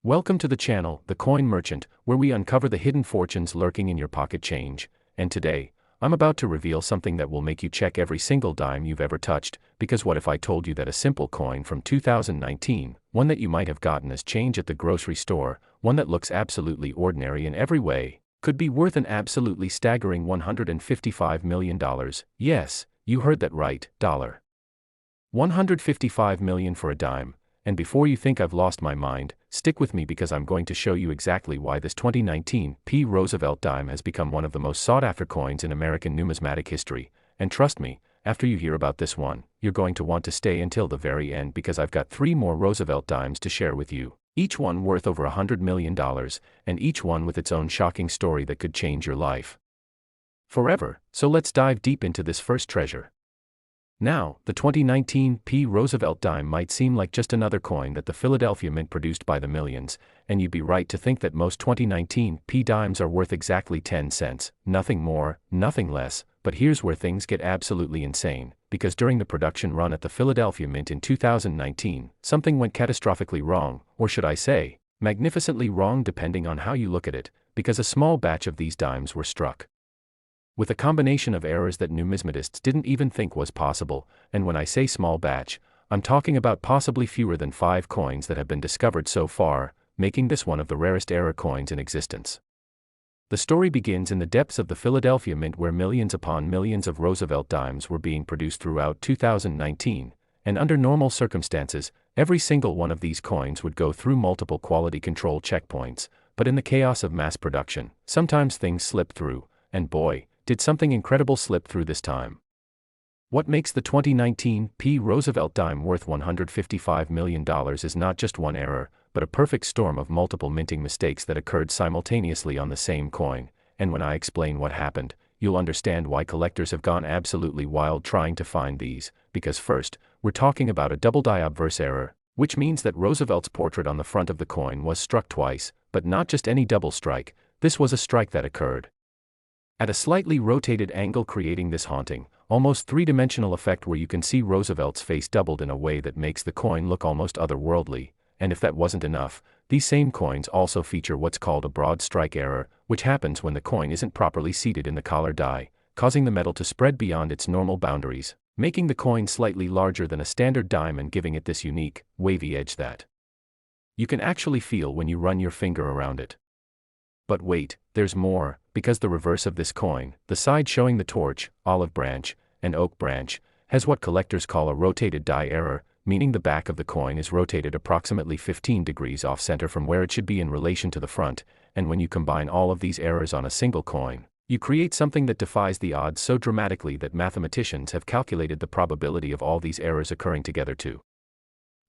Welcome to the channel, The Coin Merchant, where we uncover the hidden fortunes lurking in your pocket change. And today, I'm about to reveal something that will make you check every single dime you've ever touched, because what if I told you that a simple coin from 2019, one that you might have gotten as change at the grocery store, one that looks absolutely ordinary in every way, could be worth an absolutely staggering $155 million. Yes, you heard that right, dollar. $155 million for a dime. And before you think I've lost my mind, stick with me because I'm going to show you exactly why this 2019 Roosevelt Dime has become one of the most sought-after coins in American numismatic history. And trust me, after you hear about this one, you're going to want to stay until the very end because I've got 3 more Roosevelt Dimes to share with you, each one worth over $100 million, and each one with its own shocking story that could change your life forever. So let's dive deep into this first treasure. Now, the 2019 Roosevelt Dime might seem like just another coin that the Philadelphia Mint produced by the millions, and you'd be right to think that most 2019 dimes are worth exactly 10 cents, nothing more, nothing less. But here's where things get absolutely insane, because during the production run at the Philadelphia Mint in 2019, something went catastrophically wrong, or should I say, magnificently wrong depending on how you look at it, because a small batch of these dimes were struck with a combination of errors that numismatists didn't even think was possible. And when I say small batch, I'm talking about possibly fewer than 5 coins that have been discovered so far, making this one of the rarest error coins in existence. The story begins in the depths of the Philadelphia Mint, where millions upon millions of Roosevelt Dimes were being produced throughout 2019, and under normal circumstances, every single one of these coins would go through multiple quality control checkpoints. But in the chaos of mass production, sometimes things slip through, and boy, did something incredible slip through this time. What makes the 2019 Roosevelt Dime worth $155 million is not just one error, but a perfect storm of multiple minting mistakes that occurred simultaneously on the same coin. And when I explain what happened, you'll understand why collectors have gone absolutely wild trying to find these. Because first, we're talking about a double die obverse error, which means that Roosevelt's portrait on the front of the coin was struck twice, but not just any double strike. This was a strike that occurred at a slightly rotated angle, creating this haunting, almost three-dimensional effect where you can see Roosevelt's face doubled in a way that makes the coin look almost otherworldly. And if that wasn't enough, these same coins also feature what's called a broad strike error, which happens when the coin isn't properly seated in the collar die, causing the metal to spread beyond its normal boundaries, making the coin slightly larger than a standard dime and giving it this unique, wavy edge that you can actually feel when you run your finger around it. But wait, there's more, because the reverse of this coin, the side showing the torch, olive branch, and oak branch, has what collectors call a rotated die error, meaning the back of the coin is rotated approximately 15 degrees off-center from where it should be in relation to the front, and when you combine all of these errors on a single coin, you create something that defies the odds so dramatically that mathematicians have calculated the probability of all these errors occurring together to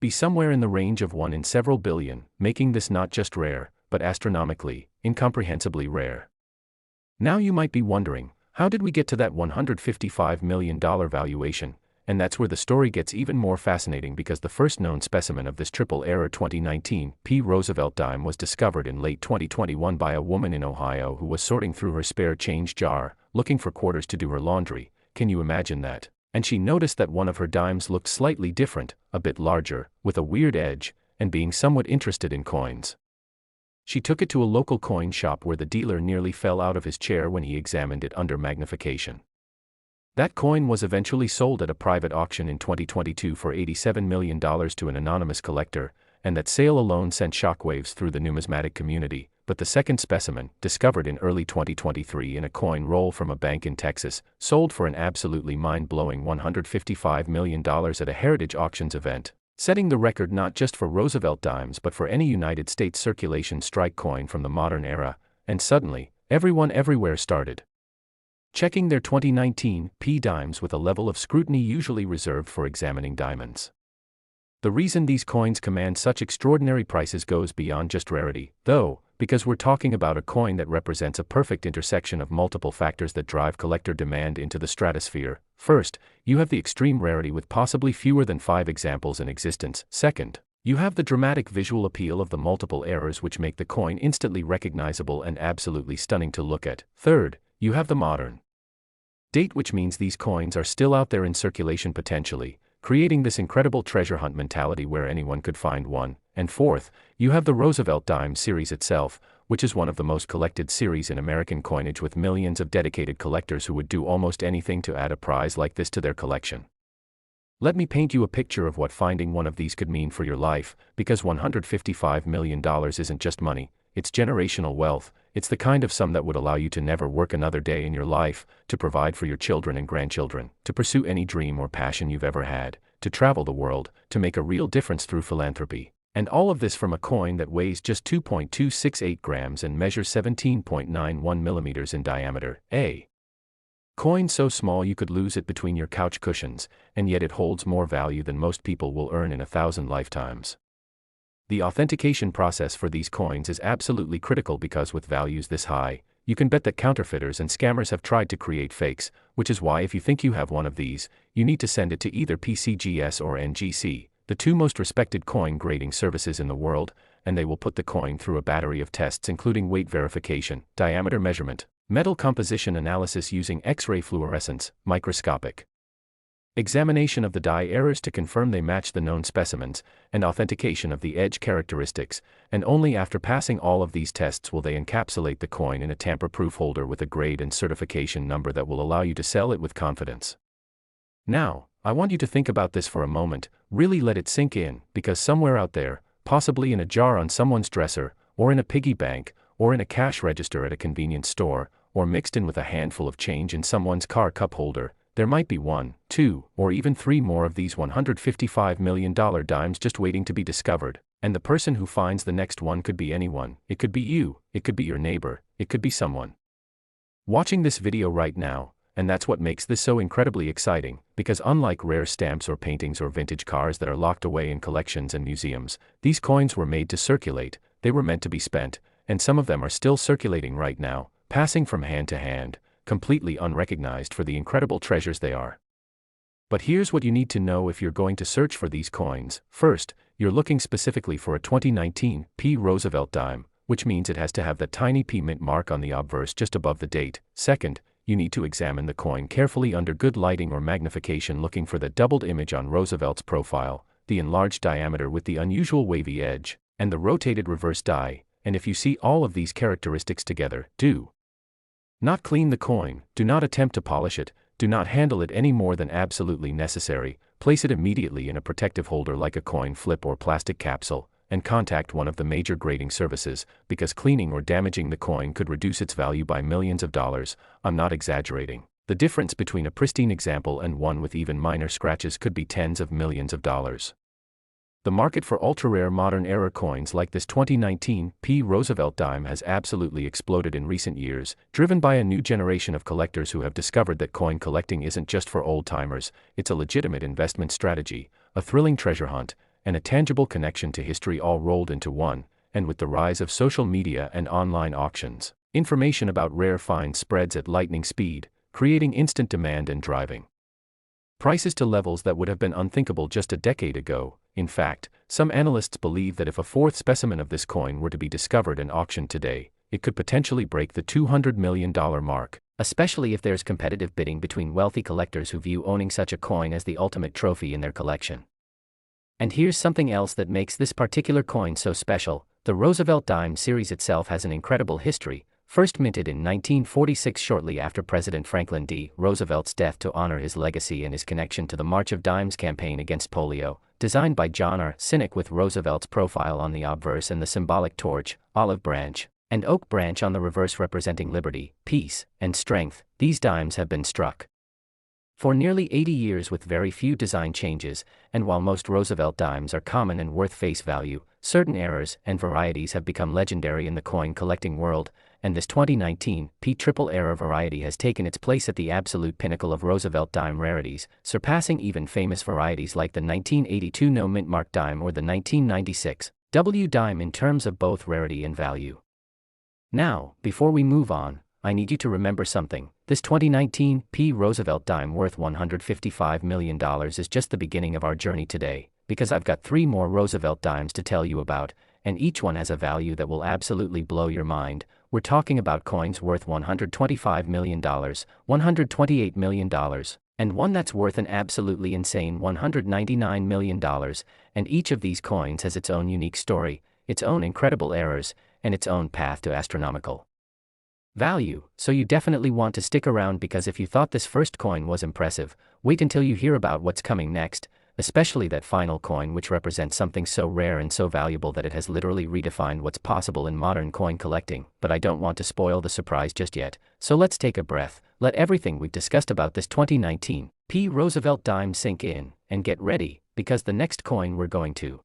be somewhere in the range of 1 in several billion, making this not just rare, but astronomically, incomprehensibly rare. Now you might be wondering, how did we get to that $155 million valuation? And that's where the story gets even more fascinating, because the first known specimen of this triple error 2019 Roosevelt Dime was discovered in late 2021 by a woman in Ohio who was sorting through her spare change jar, looking for quarters to do her laundry. Can you imagine that? And she noticed that one of her dimes looked slightly different, a bit larger, with a weird edge, and being somewhat interested in coins, she took it to a local coin shop where the dealer nearly fell out of his chair when he examined it under magnification. That coin was eventually sold at a private auction in 2022 for $87 million to an anonymous collector, and that sale alone sent shockwaves through the numismatic community. But the second specimen, discovered in early 2023 in a coin roll from a bank in Texas, sold for an absolutely mind-blowing $155 million at a heritage auctions event, setting the record not just for Roosevelt Dimes but for any United States circulation strike coin from the modern era. And suddenly, everyone everywhere started checking their 2019 dimes with a level of scrutiny usually reserved for examining diamonds. The reason these coins command such extraordinary prices goes beyond just rarity, though, because we're talking about a coin that represents a perfect intersection of multiple factors that drive collector demand into the stratosphere. First, you have the extreme rarity with possibly fewer than 5 examples in existence. Second, you have the dramatic visual appeal of the multiple errors which make the coin instantly recognizable and absolutely stunning to look at. Third, you have the modern date, which means these coins are still out there in circulation potentially, creating this incredible treasure hunt mentality where anyone could find one. And fourth, you have the Roosevelt Dime series itself, which is one of the most collected series in American coinage, with millions of dedicated collectors who would do almost anything to add a prize like this to their collection. Let me paint you a picture of what finding one of these could mean for your life, because $155 million isn't just money, it's generational wealth. It's the kind of sum that would allow you to never work another day in your life, to provide for your children and grandchildren, to pursue any dream or passion you've ever had, to travel the world, to make a real difference through philanthropy. And all of this from a coin that weighs just 2.268 grams and measures 17.91 millimeters in diameter. A coin so small you could lose it between your couch cushions, and yet it holds more value than most people will earn in 1,000 lifetimes. The authentication process for these coins is absolutely critical, because with values this high, you can bet that counterfeiters and scammers have tried to create fakes, which is why if you think you have one of these, you need to send it to either PCGS or NGC, the two most respected coin grading services in the world, and they will put the coin through a battery of tests including weight verification, diameter measurement, metal composition analysis using X-ray fluorescence, microscopic examination of the die errors to confirm they match the known specimens, and authentication of the edge characteristics, and only after passing all of these tests will they encapsulate the coin in a tamper-proof holder with a grade and certification number that will allow you to sell it with confidence. Now, I want you to think about this for a moment, really let it sink in, because somewhere out there, possibly in a jar on someone's dresser, or in a piggy bank, or in a cash register at a convenience store, or mixed in with a handful of change in someone's car cup holder, there might be 1, 2, or even 3 more of these $155 million dimes just waiting to be discovered, and the person who finds the next one could be anyone. It could be you, it could be your neighbor, it could be someone watching this video right now, and that's what makes this so incredibly exciting, because unlike rare stamps or paintings or vintage cars that are locked away in collections and museums, these coins were made to circulate, they were meant to be spent, and some of them are still circulating right now, passing from hand to hand, completely unrecognized for the incredible treasures they are. But here's what you need to know if you're going to search for these coins. First, you're looking specifically for a 2019 P Roosevelt Dime, which means it has to have that tiny P mint mark on the obverse just above the date. Second, you need to examine the coin carefully under good lighting or magnification, looking for the doubled image on Roosevelt's profile, the enlarged diameter with the unusual wavy edge, and the rotated reverse die. And if you see all of these characteristics together, do not clean the coin, do not attempt to polish it, do not handle it any more than absolutely necessary, place it immediately in a protective holder like a coin flip or plastic capsule, and contact one of the major grading services, because cleaning or damaging the coin could reduce its value by millions of dollars. I'm not exaggerating. The difference between a pristine example and one with even minor scratches could be tens of millions of dollars. The market for ultra-rare modern-era coins like this 2019 P Roosevelt Dime has absolutely exploded in recent years, driven by a new generation of collectors who have discovered that coin collecting isn't just for old-timers, it's a legitimate investment strategy, a thrilling treasure hunt, and a tangible connection to history all rolled into one. And with the rise of social media and online auctions, information about rare finds spreads at lightning speed, creating instant demand and driving prices to levels that would have been unthinkable just a decade ago. In fact, some analysts believe that if a fourth specimen of this coin were to be discovered and auctioned today, it could potentially break the $200 million mark. Especially if there's competitive bidding between wealthy collectors who view owning such a coin as the ultimate trophy in their collection. And here's something else that makes this particular coin so special. The Roosevelt Dime series itself has an incredible history. First minted in 1946 shortly after President Franklin D. Roosevelt's death to honor his legacy and his connection to the March of Dimes campaign against polio, designed by John R. Sinek with Roosevelt's profile on the obverse and the symbolic torch, olive branch, and oak branch on the reverse representing liberty, peace, and strength. These dimes have been struck for nearly 80 years with very few design changes, and while most Roosevelt dimes are common and worth face value, certain errors and varieties have become legendary in the coin collecting world, and this 2019 P triple error variety has taken its place at the absolute pinnacle of Roosevelt dime rarities, surpassing even famous varieties like the 1982 no mint mark dime or the 1996 W dime in terms of both rarity and value. Now, before we move on, I need you to remember something. This 2019 P Roosevelt Dime worth $155 million is just the beginning of our journey today, because I've got 3 more Roosevelt Dimes to tell you about, and each one has a value that will absolutely blow your mind. We're talking about coins worth $125 million, $128 million, and one that's worth an absolutely insane $199 million, and each of these coins has its own unique story, its own incredible errors, and its own path to astronomical value. So you definitely want to stick around, because if you thought this first coin was impressive, wait until you hear about what's coming next, especially that final coin, which represents something so rare and so valuable that it has literally redefined what's possible in modern coin collecting. But I don't want to spoil the surprise just yet, so let's take a breath, let everything we've discussed about this 2019 Roosevelt Dime sink in, and get ready, because the next coin we're going to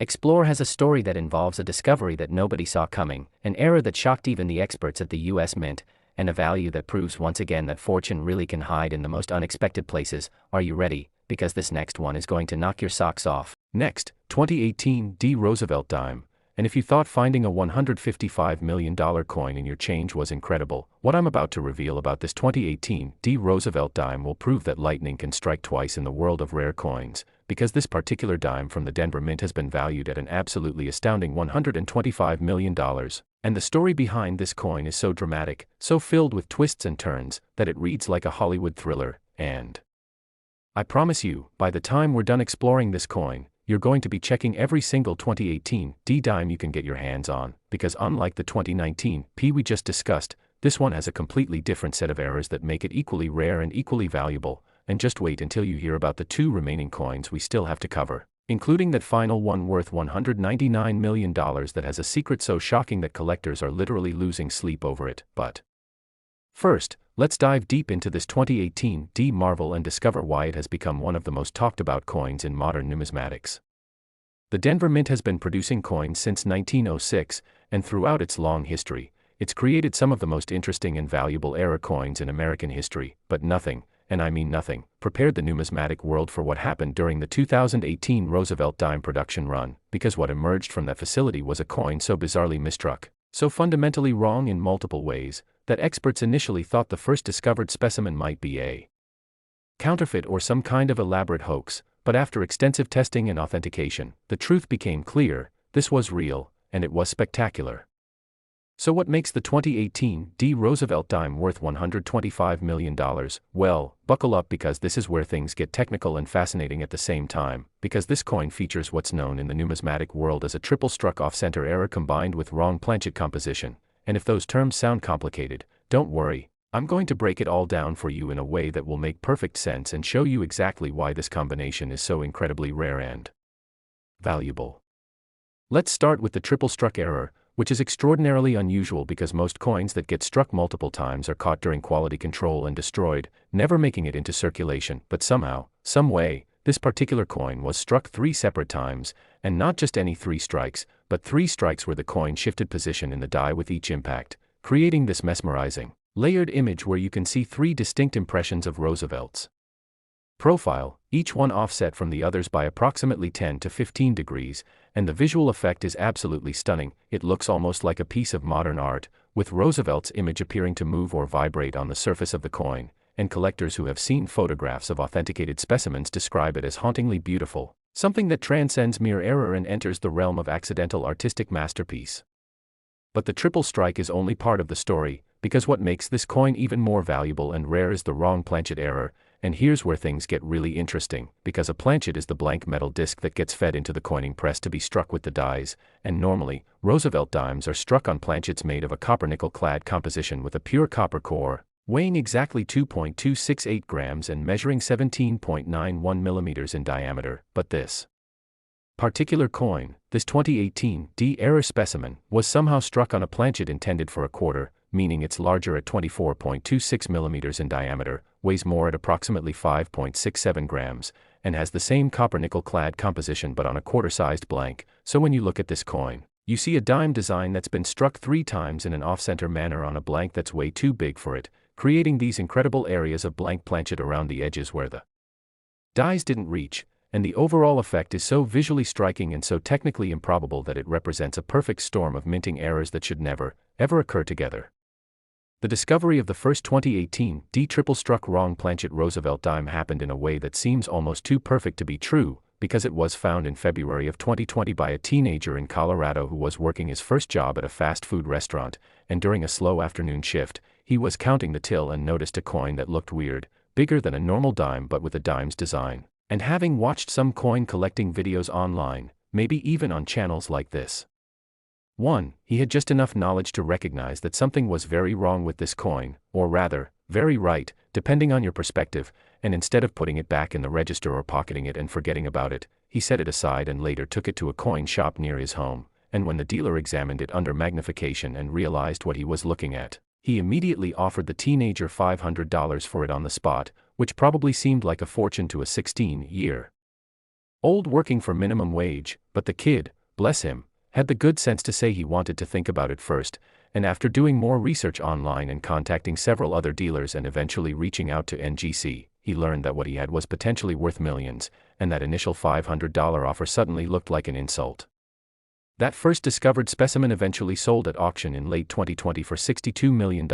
explore has a story that involves a discovery that nobody saw coming, an error that shocked even the experts at the US Mint, and a value that proves once again that fortune really can hide in the most unexpected places. Are you ready? Because this next one is going to knock your socks off. Next, 2018 Roosevelt Dime. And if you thought finding a $155 million coin in your change was incredible, what I'm about to reveal about this 2018 Roosevelt Dime will prove that lightning can strike twice in the world of rare coins, because this particular dime from the Denver Mint has been valued at an absolutely astounding $125 million. And the story behind this coin is so dramatic, so filled with twists and turns, that it reads like a Hollywood thriller, and I promise you, by the time we're done exploring this coin, you're going to be checking every single 2018 dime you can get your hands on, because unlike the 2019 we just discussed, this one has a completely different set of errors that make it equally rare and equally valuable. And just wait until you hear about the two remaining coins we still have to cover, including that final one worth $199 million that has a secret so shocking that collectors are literally losing sleep over it. But first, let's dive deep into this 2018 marvel and discover why it has become one of the most talked about coins in modern numismatics. The Denver Mint has been producing coins since 1906, and throughout its long history, it's created some of the most interesting and valuable era coins in American history, but nothing, and I mean nothing, prepared the numismatic world for what happened during the 2018 Roosevelt Dime production run, because what emerged from that facility was a coin so bizarrely mistruck, so fundamentally wrong in multiple ways, that experts initially thought the first discovered specimen might be a counterfeit or some kind of elaborate hoax, but after extensive testing and authentication, the truth became clear: this was real, and it was spectacular. So what makes the 2018 Roosevelt Dime worth $125 million? Well, buckle up, because this is where things get technical and fascinating at the same time, because this coin features what's known in the numismatic world as a triple-struck off-center error combined with wrong planchet composition. And if those terms sound complicated, don't worry, I'm going to break it all down for you in a way that will make perfect sense and show you exactly why this combination is so incredibly rare and valuable. Let's start with the triple-struck error, which is extraordinarily unusual because most coins that get struck multiple times are caught during quality control and destroyed, never making it into circulation. But somehow, some way, this particular coin was struck 3 separate times, and not just any 3 strikes, but 3 strikes where the coin shifted position in the die with each impact, creating this mesmerizing, layered image where you can see 3 distinct impressions of Roosevelt's profile, each one offset from the others by approximately 10 to 15 degrees, and the visual effect is absolutely stunning. It looks almost like a piece of modern art, with Roosevelt's image appearing to move or vibrate on the surface of the coin, and collectors who have seen photographs of authenticated specimens describe it as hauntingly beautiful, something that transcends mere error and enters the realm of accidental artistic masterpiece. But the triple strike is only part of the story, because what makes this coin even more valuable and rare is the wrong planchet error. And here's where things get really interesting, because a planchet is the blank metal disc that gets fed into the coining press to be struck with the dies, and normally, Roosevelt dimes are struck on planchets made of a copper-nickel clad composition with a pure copper core, weighing exactly 2.268 grams and measuring 17.91 millimeters in diameter. But this particular coin, this 2018 error specimen, was somehow struck on a planchet intended for a quarter, meaning it's larger at 24.26 millimeters in diameter, weighs more at approximately 5.67 grams, and has the same copper-nickel clad composition but on a quarter-sized blank. So when you look at this coin, you see a dime design that's been struck 3 times in an off-center manner on a blank that's way too big for it, creating these incredible areas of blank planchet around the edges where the dies didn't reach, and the overall effect is so visually striking and so technically improbable that it represents a perfect storm of minting errors that should never, ever occur together. The discovery of the first 2018 triple-struck wrong planchet Roosevelt dime happened in a way that seems almost too perfect to be true, because it was found in February of 2020 by a teenager in Colorado who was working his first job at a fast food restaurant, and during a slow afternoon shift, he was counting the till and noticed a coin that looked weird, bigger than a normal dime but with a dime's design. And having watched some coin collecting videos online, maybe even on channels like this 1. He had just enough knowledge to recognize that something was very wrong with this coin, or rather, very right, depending on your perspective, and instead of putting it back in the register or pocketing it and forgetting about it, he set it aside and later took it to a coin shop near his home, and when the dealer examined it under magnification and realized what he was looking at, he immediately offered the teenager $500 for it on the spot, which probably seemed like a fortune to a 16-year-old working for minimum wage, but the kid, bless him, had the good sense to say he wanted to think about it first, and after doing more research online and contacting several other dealers and eventually reaching out to NGC, he learned that what he had was potentially worth millions, and that initial $500 offer suddenly looked like an insult. That first discovered specimen eventually sold at auction in late 2020 for $62 million,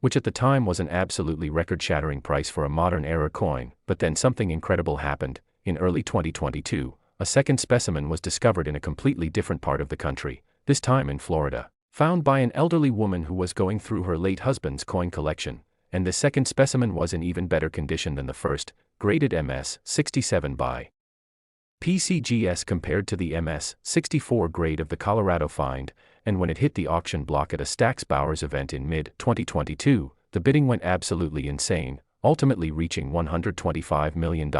which at the time was an absolutely record-shattering price for a modern-era coin, but then something incredible happened. In early 2022, a second specimen was discovered in a completely different part of the country, this time in Florida, found by an elderly woman who was going through her late husband's coin collection, and the second specimen was in even better condition than the first, graded MS 67 by PCGS compared to the MS 64 grade of the Colorado find, and when it hit the auction block at a Stack's Bowers event in mid-2022, the bidding went absolutely insane, ultimately reaching $125 million,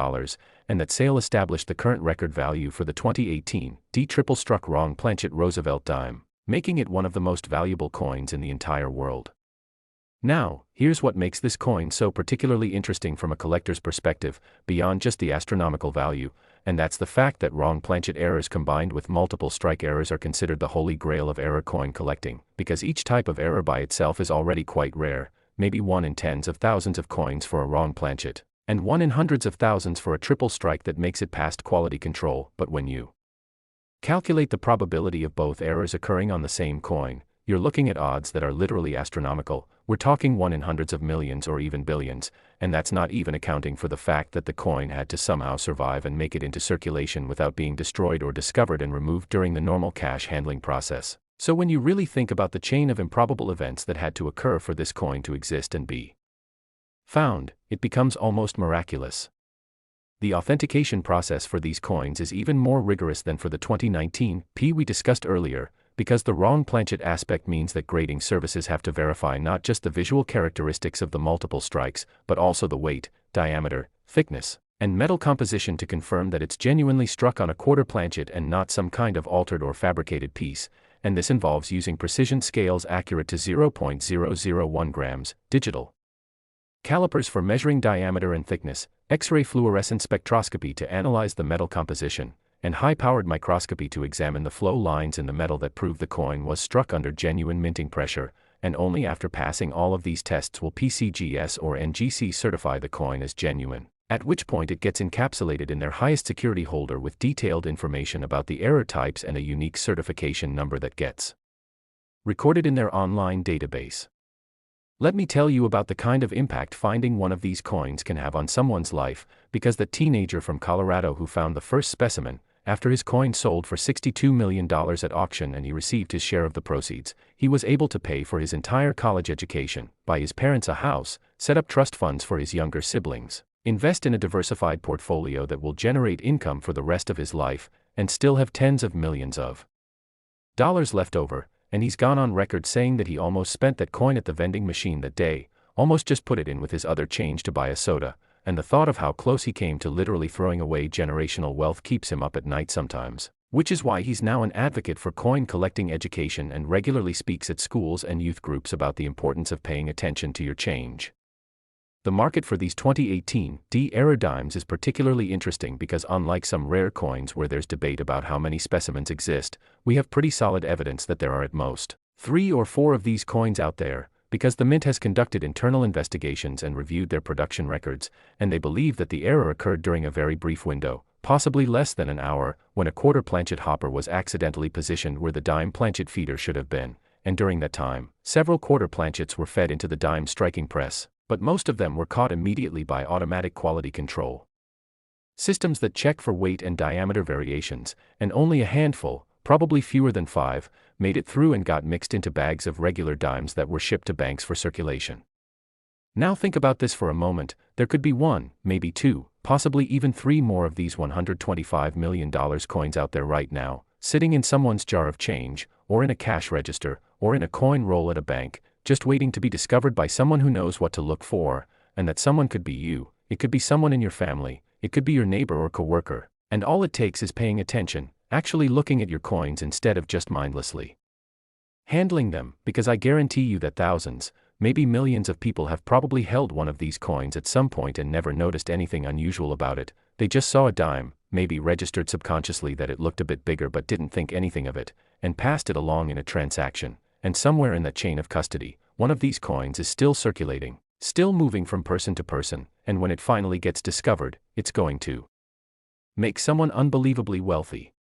and that sale established the current record value for the 2018 D-triple-struck wrong planchet Roosevelt Dime, making it one of the most valuable coins in the entire world. Now, here's what makes this coin so particularly interesting from a collector's perspective, beyond just the astronomical value, and that's the fact that wrong planchet errors combined with multiple strike errors are considered the holy grail of error coin collecting, because each type of error by itself is already quite rare, maybe 1 in tens of thousands of coins for a wrong planchet, and 1 in hundreds of thousands for a triple strike that makes it past quality control. But when you calculate the probability of both errors occurring on the same coin, you're looking at odds that are literally astronomical. We're talking 1 in hundreds of millions or even billions, and that's not even accounting for the fact that the coin had to somehow survive and make it into circulation without being destroyed or discovered and removed during the normal cash handling process. So when you really think about the chain of improbable events that had to occur for this coin to exist and be found, it becomes almost miraculous. The authentication process for these coins is even more rigorous than for the 2019 P we discussed earlier, because the wrong planchet aspect means that grading services have to verify not just the visual characteristics of the multiple strikes, but also the weight, diameter, thickness, and metal composition to confirm that it's genuinely struck on a quarter planchet and not some kind of altered or fabricated piece, and this involves using precision scales accurate to 0.001 grams, digital calipers for measuring diameter and thickness, X-ray fluorescent spectroscopy to analyze the metal composition, and high-powered microscopy to examine the flow lines in the metal that prove the coin was struck under genuine minting pressure, and only after passing all of these tests will PCGS or NGC certify the coin as genuine, at which point it gets encapsulated in their highest security holder with detailed information about the error types and a unique certification number that gets recorded in their online database. Let me tell you about the kind of impact finding one of these coins can have on someone's life, because the teenager from Colorado who found the first specimen, after his coin sold for $62 million at auction and he received his share of the proceeds, he was able to pay for his entire college education, buy his parents a house, set up trust funds for his younger siblings, invest in a diversified portfolio that will generate income for the rest of his life, and still have tens of millions of dollars left over. And he's gone on record saying that he almost spent that coin at the vending machine that day, almost just put it in with his other change to buy a soda, and the thought of how close he came to literally throwing away generational wealth keeps him up at night sometimes, which is why he's now an advocate for coin collecting education and regularly speaks at schools and youth groups about the importance of paying attention to your change. The market for these 2018 D-era dimes is particularly interesting because unlike some rare coins where there's debate about how many specimens exist, we have pretty solid evidence that there are at most 3 or 4 of these coins out there, because the Mint has conducted internal investigations and reviewed their production records, and they believe that the error occurred during a very brief window, possibly less than an hour, when a quarter planchet hopper was accidentally positioned where the dime planchet feeder should have been, and during that time, several quarter planchets were fed into the dime striking press, but most of them were caught immediately by automatic quality control systems that check for weight and diameter variations, and only a handful, probably fewer than 5, made it through and got mixed into bags of regular dimes that were shipped to banks for circulation. Now think about this for a moment. There could be one, maybe two, possibly even three more of these $125 million coins out there right now, sitting in someone's jar of change, or in a cash register, or in a coin roll at a bank, just waiting to be discovered by someone who knows what to look for, and that someone could be you. It could be someone in your family, it could be your neighbor or coworker, and all it takes is paying attention, actually looking at your coins instead of just mindlessly handling them, because I guarantee you that thousands, maybe millions of people have probably held one of these coins at some point and never noticed anything unusual about it. They just saw a dime, maybe registered subconsciously that it looked a bit bigger but didn't think anything of it, and passed it along in a transaction, and somewhere in that chain of custody, one of these coins is still circulating, still moving from person to person, and when it finally gets discovered, it's going to make someone unbelievably wealthy.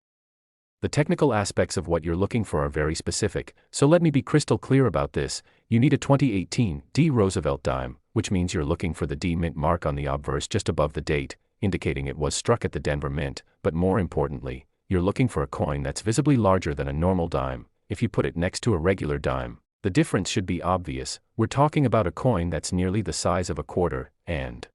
The technical aspects of what you're looking for are very specific, so let me be crystal clear about this. You need a 2018 D Roosevelt Dime, which means you're looking for the D Mint mark on the obverse just above the date, indicating it was struck at the Denver Mint, but more importantly, you're looking for a coin that's visibly larger than a normal dime. If you put it next to a regular dime, the difference should be obvious. We're talking about a coin that's nearly the size of a quarter, and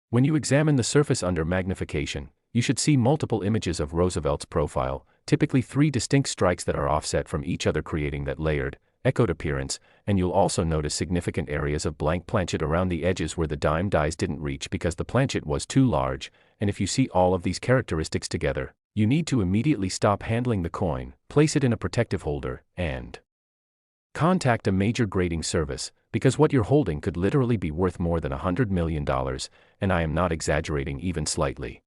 when you examine the surface under magnification, you should see multiple images of Roosevelt's profile, typically three distinct strikes that are offset from each other, creating that layered, echoed appearance, and you'll also notice significant areas of blank planchet around the edges where the dime dies didn't reach because the planchet was too large. And if you see all of these characteristics together, you need to immediately stop handling the coin, place it in a protective holder, and contact a major grading service, because what you're holding could literally be worth more than $100 million, and I am not exaggerating even slightly.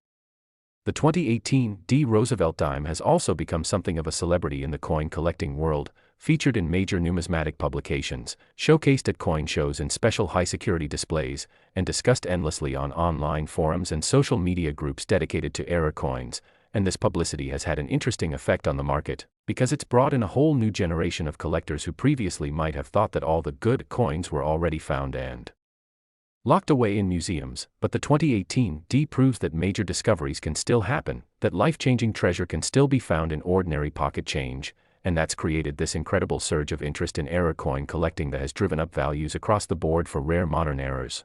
The 2018 D Roosevelt Dime has also become something of a celebrity in the coin collecting world, featured in major numismatic publications, showcased at coin shows and special high-security displays, and discussed endlessly on online forums and social media groups dedicated to era coins. And this publicity has had an interesting effect on the market, because it's brought in a whole new generation of collectors who previously might have thought that all the good coins were already found and locked away in museums. But the 2018 D proves that major discoveries can still happen, that life-changing treasure can still be found in ordinary pocket change, and that's created this incredible surge of interest in era coin collecting that has driven up values across the board for rare modern eras.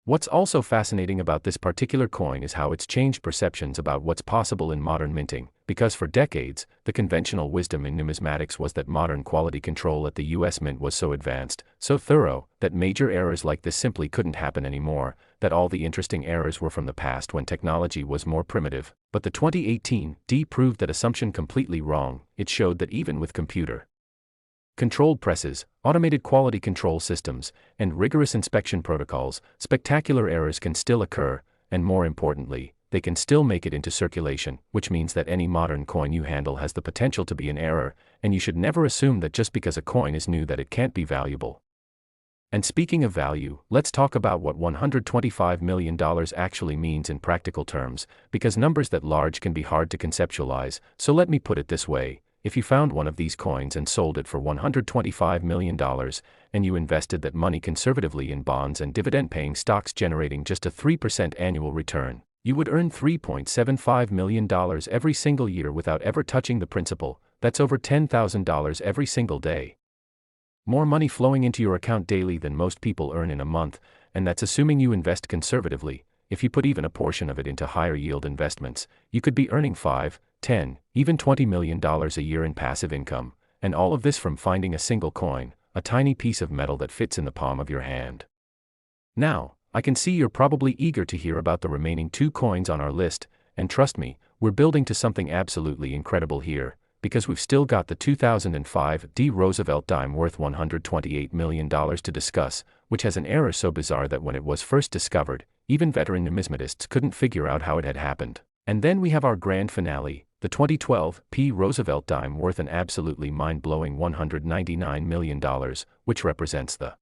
What's also fascinating about this particular coin is how it's changed perceptions about what's possible in modern minting, because for decades, the conventional wisdom in numismatics was that modern quality control at the US Mint was so advanced, so thorough, that major errors like this simply couldn't happen anymore, that all the interesting errors were from the past when technology was more primitive. But the 2018 D proved that assumption completely wrong. It showed that even with computer controlled presses, automated quality control systems, and rigorous inspection protocols, spectacular errors can still occur, and more importantly, they can still make it into circulation, which means that any modern coin you handle has the potential to be an error, and you should never assume that just because a coin is new that it can't be valuable. And speaking of value, let's talk about what $125 million actually means in practical terms, because numbers that large can be hard to conceptualize. So let me put it this way. If you found one of these coins and sold it for $125 million, and you invested that money conservatively in bonds and dividend-paying stocks generating just a 3% annual return, you would earn $3.75 million every single year without ever touching the principal. That's over $10,000 every single day. More money flowing into your account daily than most people earn in a month, and that's assuming you invest conservatively. If you put even a portion of it into higher yield investments, you could be earning $5, $10, even $20 million a year in passive income, and all of this from finding a single coin, a tiny piece of metal that fits in the palm of your hand. Now, I can see you're probably eager to hear about the remaining two coins on our list, and trust me, we're building to something absolutely incredible here, because we've still got the 2005 D Roosevelt Dime worth $128 million to discuss, which has an error so bizarre that when it was first discovered, even veteran numismatists couldn't figure out how it had happened. And then we have our grand finale, the 2012 P Roosevelt Dime worth an absolutely mind-blowing $199 million, which represents the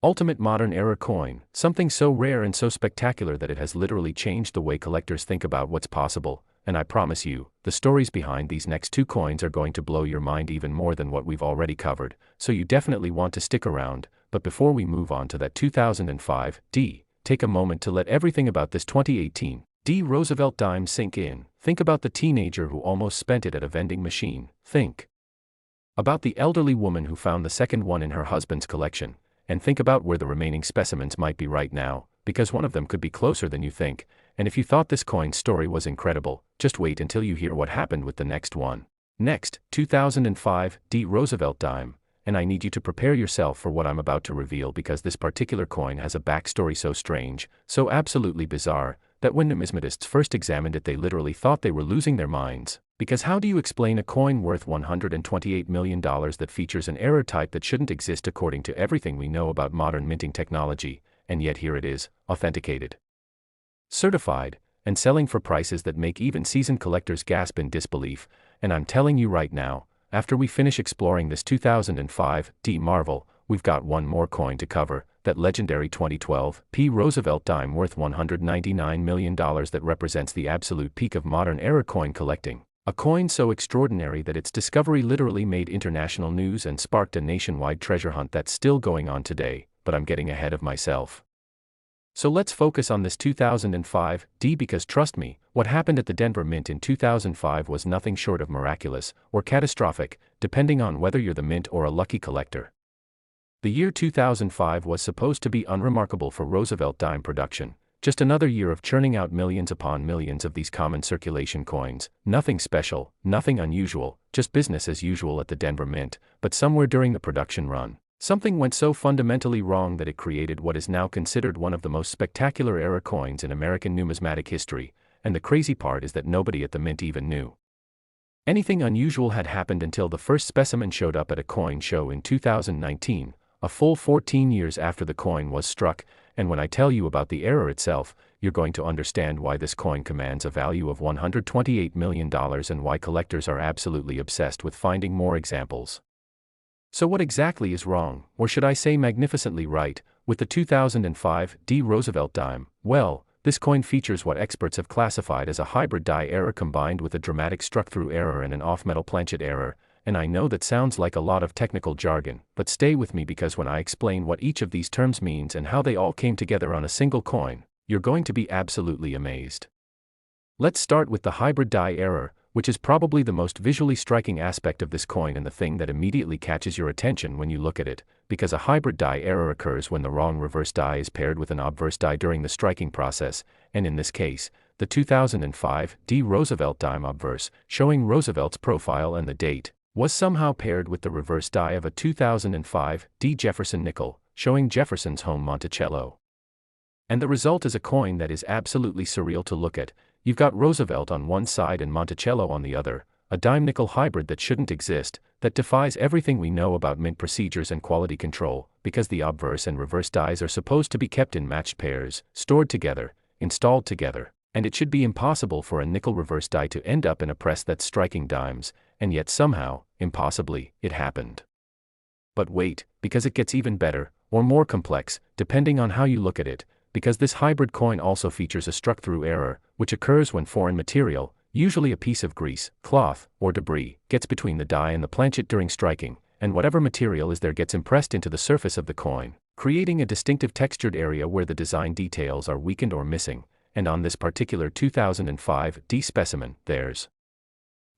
ultimate modern era coin, something so rare and so spectacular that it has literally changed the way collectors think about what's possible. And I promise you, the stories behind these next two coins are going to blow your mind even more than what we've already covered, so you definitely want to stick around. But before we move on to that 2005 D, take a moment to let everything about this 2018 D Roosevelt Dime sink in. Think about the teenager who almost spent it at a vending machine. Think about the elderly woman who found the second one in her husband's collection. and think about where the remaining specimens might be right now, because one of them could be closer than you think, and if you thought this coin's story was incredible, just wait until you hear what happened with the next one. Next, 2005 Roosevelt Dime, and I need you to prepare yourself for what I'm about to reveal because this particular coin has a backstory so strange, so absolutely bizarre, that when numismatists first examined it they literally thought they were losing their minds. Because how do you explain a coin worth $128 million that features an error type that shouldn't exist according to everything we know about modern minting technology, and yet here it is, authenticated, certified, and selling for prices that make even seasoned collectors gasp in disbelief? And I'm telling you right now, after we finish exploring this 2005 marvel, we've got one more coin to cover, that legendary 2012 Roosevelt Dime worth $199 million that represents the absolute peak of modern era coin collecting. A coin so extraordinary that its discovery literally made international news and sparked a nationwide treasure hunt that's still going on today, but I'm getting ahead of myself. So let's focus on this 2005 because trust me, what happened at the Denver Mint in 2005 was nothing short of miraculous, or catastrophic, depending on whether you're the mint or a lucky collector. The year 2005 was supposed to be unremarkable for Roosevelt Dime production, just another year of churning out millions upon millions of these common circulation coins, nothing special, nothing unusual, just business as usual at the Denver Mint, but somewhere during the production run, something went so fundamentally wrong that it created what is now considered one of the most spectacular era coins in American numismatic history, and the crazy part is that nobody at the Mint even knew anything unusual had happened until the first specimen showed up at a coin show in 2019, a full 14 years after the coin was struck, and when I tell you about the error itself, you're going to understand why this coin commands a value of $128 million and why collectors are absolutely obsessed with finding more examples. So what exactly is wrong, or should I say magnificently right, with the 2005 Roosevelt Dime? Well, this coin features what experts have classified as a hybrid die error combined with a dramatic struck-through error and an off-metal planchet error, and I know that sounds like a lot of technical jargon, but stay with me because when I explain what each of these terms means and how they all came together on a single coin, you're going to be absolutely amazed. Let's start with the hybrid die error, which is probably the most visually striking aspect of this coin and the thing that immediately catches your attention when you look at it, because a hybrid die error occurs when the wrong reverse die is paired with an obverse die during the striking process, and in this case, the 2005 Roosevelt Dime obverse, showing Roosevelt's profile and the date, was somehow paired with the reverse die of a 2005 Jefferson nickel, showing Jefferson's home Monticello. And the result is a coin that is absolutely surreal to look at. You've got Roosevelt on one side and Monticello on the other, a dime-nickel hybrid that shouldn't exist, that defies everything we know about mint procedures and quality control, because the obverse and reverse dies are supposed to be kept in matched pairs, stored together, installed together, and it should be impossible for a nickel reverse die to end up in a press that's striking dimes, and yet somehow, impossibly, it happened. But wait, because it gets even better, or more complex, depending on how you look at it, because this hybrid coin also features a struck-through error, which occurs when foreign material, usually a piece of grease, cloth, or debris, gets between the die and the planchet during striking, and whatever material is there gets impressed into the surface of the coin, creating a distinctive textured area where the design details are weakened or missing, and on this particular 2005 specimen, there's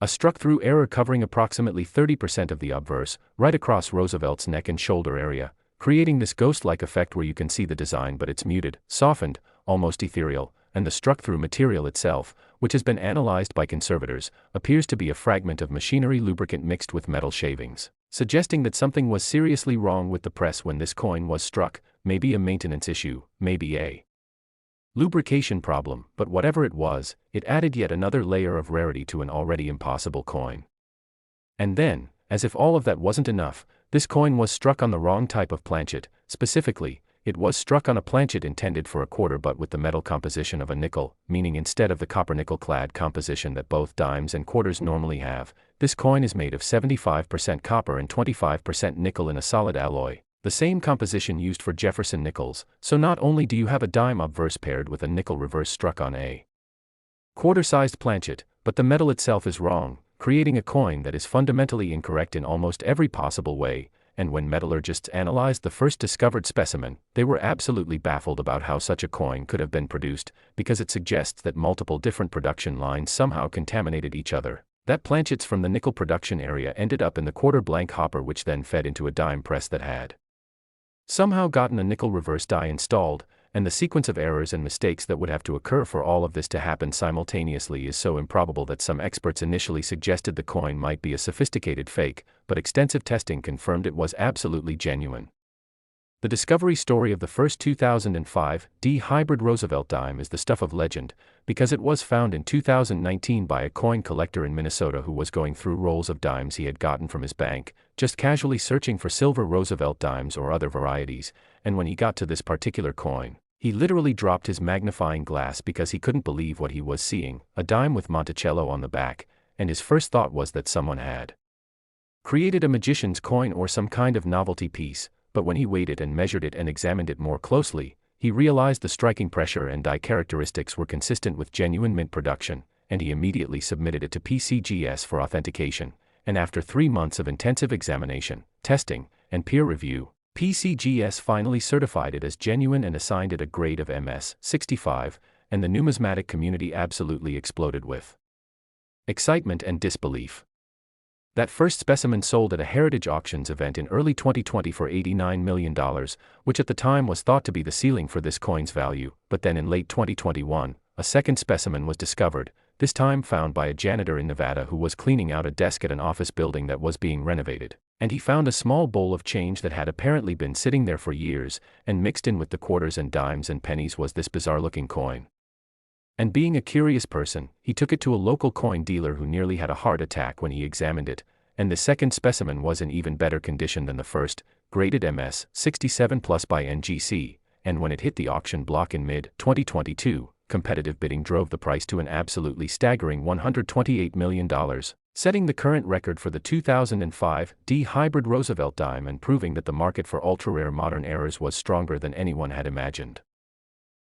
a struck-through error covering approximately 30% of the obverse, right across Roosevelt's neck and shoulder area, creating this ghost-like effect where you can see the design but it's muted, softened, almost ethereal, and the struck-through material itself, which has been analyzed by conservators, appears to be a fragment of machinery lubricant mixed with metal shavings, suggesting that something was seriously wrong with the press when this coin was struck, maybe a maintenance issue, maybe a lubrication problem, but whatever it was, it added yet another layer of rarity to an already impossible coin. And then, as if all of that wasn't enough, this coin was struck on the wrong type of planchet. Specifically, it was struck on a planchet intended for a quarter but with the metal composition of a nickel, meaning instead of the copper-nickel clad composition that both dimes and quarters normally have, this coin is made of 75% copper and 25% nickel in a solid alloy, the same composition used for Jefferson nickels. So not only do you have a dime obverse paired with a nickel reverse struck on a quarter-sized planchet, but the metal itself is wrong, creating a coin that is fundamentally incorrect in almost every possible way, and when metallurgists analyzed the first discovered specimen, they were absolutely baffled about how such a coin could have been produced, because it suggests that multiple different production lines somehow contaminated each other, that planchets from the nickel production area ended up in the quarter blank hopper which then fed into a dime press that had somehow gotten a nickel reverse die installed, and the sequence of errors and mistakes that would have to occur for all of this to happen simultaneously is so improbable that some experts initially suggested the coin might be a sophisticated fake, but extensive testing confirmed it was absolutely genuine. The discovery story of the first 2005 D hybrid Roosevelt dime is the stuff of legend, because it was found in 2019 by a coin collector in Minnesota who was going through rolls of dimes he had gotten from his bank, just casually searching for silver Roosevelt dimes or other varieties, and when he got to this particular coin, he literally dropped his magnifying glass because he couldn't believe what he was seeing, a dime with Monticello on the back, and his first thought was that someone had created a magician's coin or some kind of novelty piece. But when he weighed it and measured it and examined it more closely, he realized the striking pressure and die characteristics were consistent with genuine mint production, and he immediately submitted it to PCGS for authentication, and after 3 months of intensive examination, testing, and peer review, PCGS finally certified it as genuine and assigned it a grade of MS 65, and the numismatic community absolutely exploded with excitement and disbelief. That first specimen sold at a Heritage Auctions event in early 2020 for $89 million, which at the time was thought to be the ceiling for this coin's value, but then in late 2021, a second specimen was discovered, this time found by a janitor in Nevada who was cleaning out a desk at an office building that was being renovated, and he found a small bowl of change that had apparently been sitting there for years, and mixed in with the quarters and dimes and pennies was this bizarre-looking coin. And being a curious person, he took it to a local coin dealer who nearly had a heart attack when he examined it, and the second specimen was in even better condition than the first, graded MS 67 plus by NGC, and when it hit the auction block in mid-2022, competitive bidding drove the price to an absolutely staggering $128 million, setting the current record for the 2005 D hybrid Roosevelt dime and proving that the market for ultra-rare modern eras was stronger than anyone had imagined.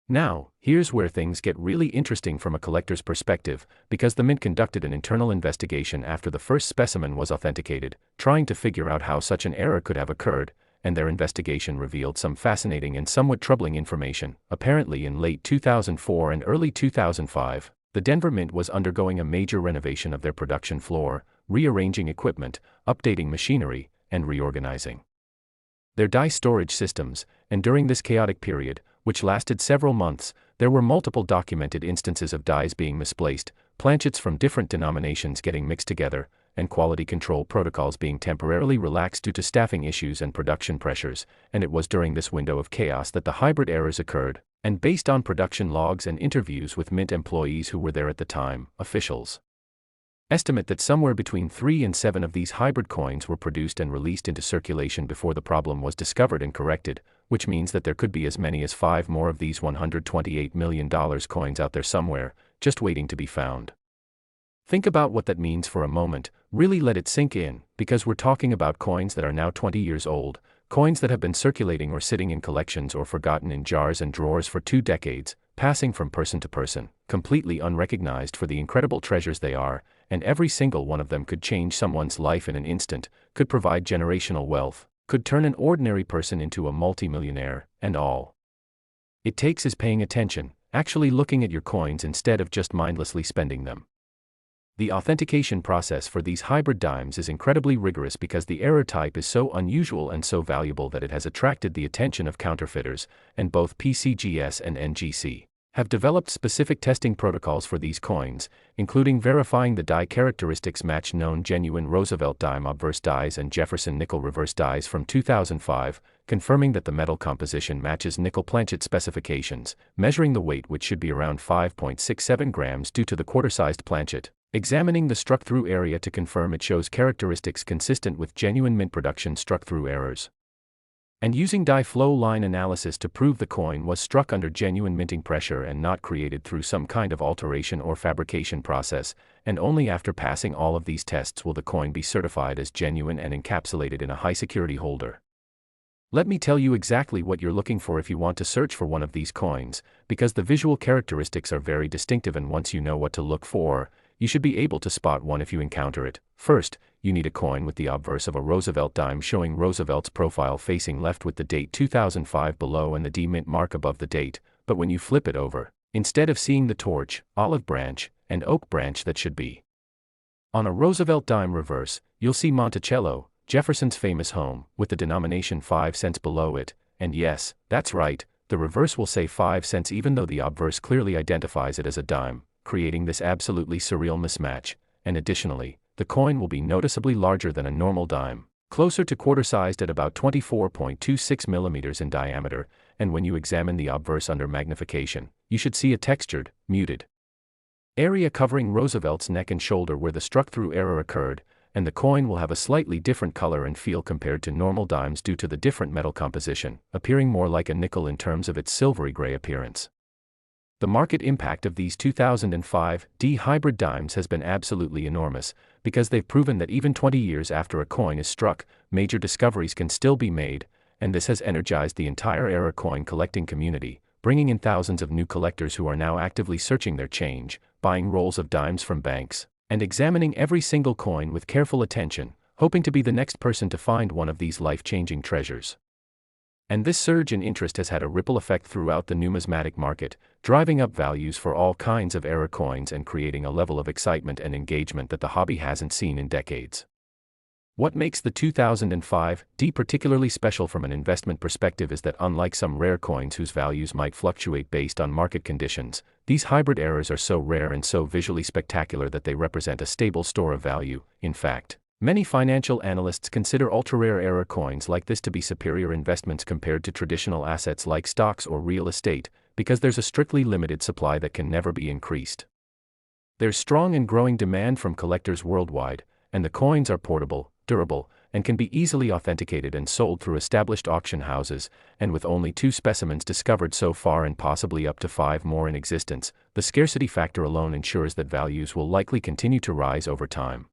Now, here's where things get really interesting from a collector's perspective, because the Mint conducted an internal investigation after the first specimen was authenticated, trying to figure out how such an error could have occurred, and their investigation revealed some fascinating and somewhat troubling information. Apparently in late 2004 and early 2005, the Denver Mint was undergoing a major renovation of their production floor, rearranging equipment, updating machinery, and reorganizing their die storage systems, and during this chaotic period, which lasted several months, there were multiple documented instances of dies being misplaced, planchets from different denominations getting mixed together, and quality control protocols being temporarily relaxed due to staffing issues and production pressures, and it was during this window of chaos that the hybrid errors occurred, and based on production logs and interviews with Mint employees who were there at the time, officials estimate that somewhere between 3 and 7 of these hybrid coins were produced and released into circulation before the problem was discovered and corrected, which means that there could be as many as 5 more of these $128 million coins out there somewhere, just waiting to be found. Think about what that means for a moment, really let it sink in, because we're talking about coins that are now 20 years old, coins that have been circulating or sitting in collections or forgotten in jars and drawers for 2 decades, passing from person to person, completely unrecognized for the incredible treasures they are, and every single one of them could change someone's life in an instant, could provide generational wealth, could turn an ordinary person into a multimillionaire, and all it takes is paying attention, actually looking at your coins instead of just mindlessly spending them. The authentication process for these hybrid dimes is incredibly rigorous because the error type is so unusual and so valuable that it has attracted the attention of counterfeiters, and both PCGS and NGC have developed specific testing protocols for these coins, including verifying the die characteristics match known genuine Roosevelt dime obverse dies and Jefferson nickel reverse dies from 2005, confirming that the metal composition matches nickel planchet specifications, measuring the weight which should be around 5.67 grams due to the quarter-sized planchet, examining the struck-through area to confirm it shows characteristics consistent with genuine mint production struck-through errors, and using die flow line analysis to prove the coin was struck under genuine minting pressure and not created through some kind of alteration or fabrication process, and only after passing all of these tests will the coin be certified as genuine and encapsulated in a high-security holder. Let me tell you exactly what you're looking for if you want to search for one of these coins, because the visual characteristics are very distinctive, and once you know what to look for, you should be able to spot one if you encounter it. First, you need a coin with the obverse of a Roosevelt dime showing Roosevelt's profile facing left with the date 2005 below and the D mint mark above the date, but when you flip it over, instead of seeing the torch, olive branch, and oak branch that should be on a Roosevelt dime reverse, you'll see Monticello, Jefferson's famous home, with the denomination 5 cents below it, And yes, that's right, the reverse will say 5 cents even though the obverse clearly identifies it as a dime, creating this absolutely surreal mismatch. And additionally, the coin will be noticeably larger than a normal dime, closer to quarter-sized at about 24.26 millimeters in diameter, and when you examine the obverse under magnification, you should see a textured, muted area covering Roosevelt's neck and shoulder where the struck-through error occurred, and the coin will have a slightly different color and feel compared to normal dimes due to the different metal composition, appearing more like a nickel in terms of its silvery gray appearance. The market impact of these 2005 D hybrid dimes has been absolutely enormous, because they've proven that even 20 years after a coin is struck, major discoveries can still be made, and this has energized the entire era coin collecting community, bringing in thousands of new collectors who are now actively searching their change, buying rolls of dimes from banks, and examining every single coin with careful attention, hoping to be the next person to find one of these life-changing treasures. And this surge in interest has had a ripple effect throughout the numismatic market, driving up values for all kinds of era coins and creating a level of excitement and engagement that the hobby hasn't seen in decades. What makes the 2005 D particularly special from an investment perspective is that unlike some rare coins whose values might fluctuate based on market conditions, these hybrid eras are so rare and so visually spectacular that they represent a stable store of value. In fact, many financial analysts consider ultra-rare era coins like this to be superior investments compared to traditional assets like stocks or real estate, because there's a strictly limited supply that can never be increased. There's strong and growing demand from collectors worldwide, and the coins are portable, durable, and can be easily authenticated and sold through established auction houses, and with only 2 specimens discovered so far and possibly up to 5 more in existence, the scarcity factor alone ensures that values will likely continue to rise over time.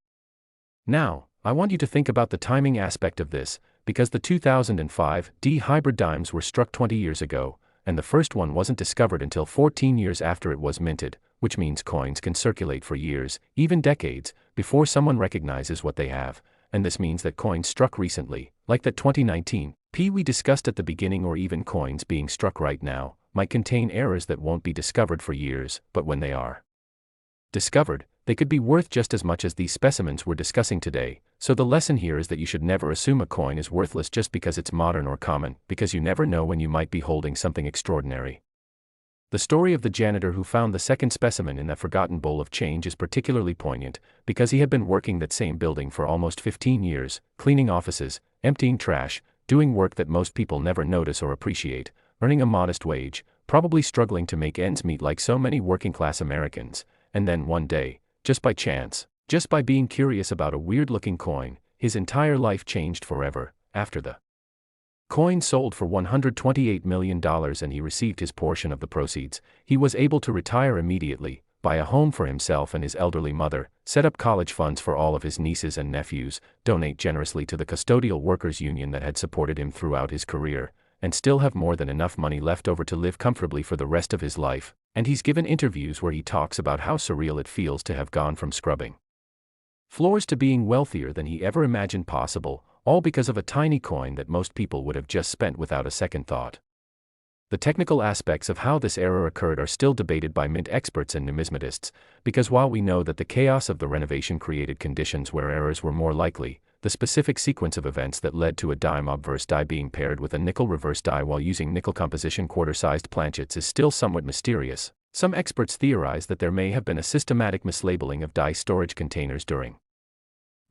Now, I want you to think about the timing aspect of this, because the 2005 D hybrid dimes were struck 20 years ago, and the first one wasn't discovered until 14 years after it was minted, which means coins can circulate for years, even decades, before someone recognizes what they have, and this means that coins struck recently, like that 2019 P we discussed at the beginning, or even coins being struck right now, might contain errors that won't be discovered for years, but when they are discovered, they could be worth just as much as these specimens we're discussing today. So the lesson here is that you should never assume a coin is worthless just because it's modern or common, because you never know when you might be holding something extraordinary. The story of the janitor who found the second specimen in that forgotten bowl of change is particularly poignant, because he had been working that same building for almost 15 years, cleaning offices, emptying trash, doing work that most people never notice or appreciate, earning a modest wage, probably struggling to make ends meet like so many working-class Americans, and then one day, just by chance, just by being curious about a weird-looking coin, his entire life changed forever. After the coin sold for $128 million and he received his portion of the proceeds, he was able to retire immediately, buy a home for himself and his elderly mother, set up college funds for all of his nieces and nephews, donate generously to the custodial workers union that had supported him throughout his career, and still have more than enough money left over to live comfortably for the rest of his life. And he's given interviews where he talks about how surreal it feels to have gone from scrubbing floors to being wealthier than he ever imagined possible, all because of a tiny coin that most people would have just spent without a second thought. The technical aspects of how this error occurred are still debated by mint experts and numismatists, because while we know that the chaos of the renovation created conditions where errors were more likely, the specific sequence of events that led to a dime obverse die being paired with a nickel reverse die while using nickel composition quarter-sized planchets is still somewhat mysterious. Some experts theorize that there may have been a systematic mislabeling of die storage containers during